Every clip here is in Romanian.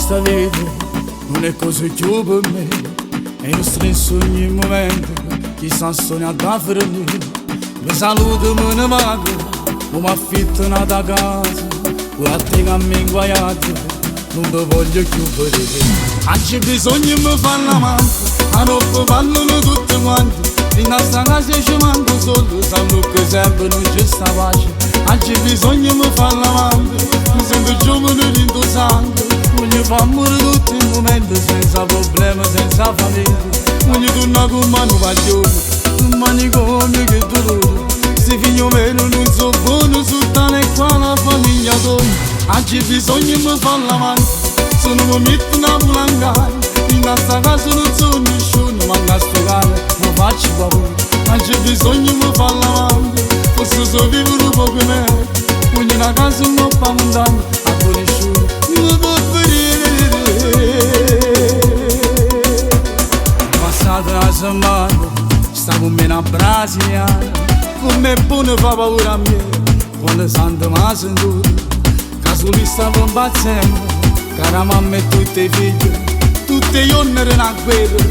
questa vita non è cosa più per me, e io stresso ogni momento, chissà sogna da fermare. Mi saluto, me ne vado, non mi affitto nata casa, poi a te che mi inguaiate, non ti voglio più vedere. Oggi bisogna mi fare la mano, a notte parlano tutti quanti, in questa casa ci manco solo, sanno che sempre non c'è sta pace. Oggi bisogna mi fare la mano, mi sento giovane dentro sangue, voglio far morire tutto il momento, senza problemi, senza famiglia. Voglio tornare con mano paglione, un manicomio che dolore. Se figlio vero non so buono, su tale qua la famiglia torna. Oggi bisogna mi fare la mano, se non mi metto una bulangare, in questa casa non so nessuno, ma a sto cane non faccio paura. Oggi bisogna mi fare la mano, forse so vivere un po' come me, voglio una casa non pa' montagna, a nessuno mi può vedere. Passata una settimana, sta con me una brasiliana, con me buono fa paura a me, quando sento ma sentore, casuli stavo impazzendo, cara mamma e tutti i figli, tutti gli giorni era una guerra,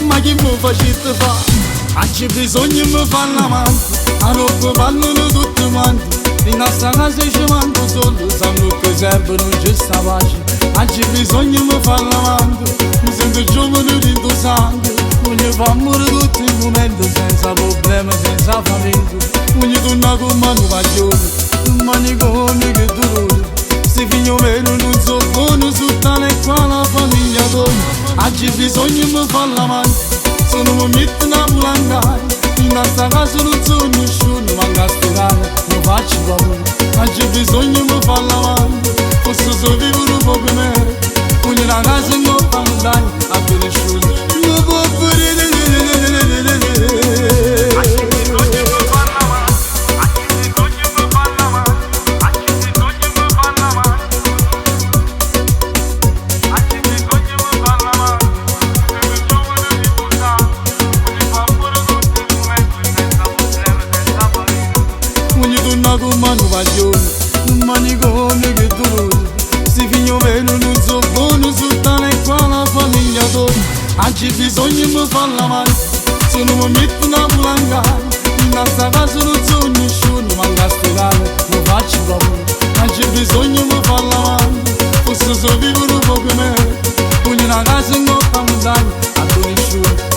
ma chi mi facete fare? Oggi bisogna mi fare la mano, a notte parlano tutti quanti, in questa casa ci manco solo, sanno che sempre non c'è sta pace. Oggi bisogna mi fare la mano, mi sento giovane dentro sangue, voglio far morire tutto il momento, senza problemi, senza famiglia. Voglio tornare con mano paglione, un manicomio che dolore. Se figlio vero non so buono, su tale qua la famiglia torna. Oggi bisogna mi fare la mano, se non mi metto una bulangare, in questa casa non so nessuno, ma a sto cane non faccio paura. Oggi bisogna mi fare la mano, forse so vivere un po' come me, voglio una casa non pa' montagna, a nessuno mi può vedere. Voglio tornare con mano paglione, un manicomio che dolore. Se figlio vero non so buono, su tale qua la famiglia torna. Oggi bisogna mi fare la mano, se non mi metto una bulangare, in questa casa non so nessuno, ma a sto cane non faccio paura. Oggi bisogna mi fare la mano, forse so vivere un po' come me, voglio una casa non pa' montagna, a nessuno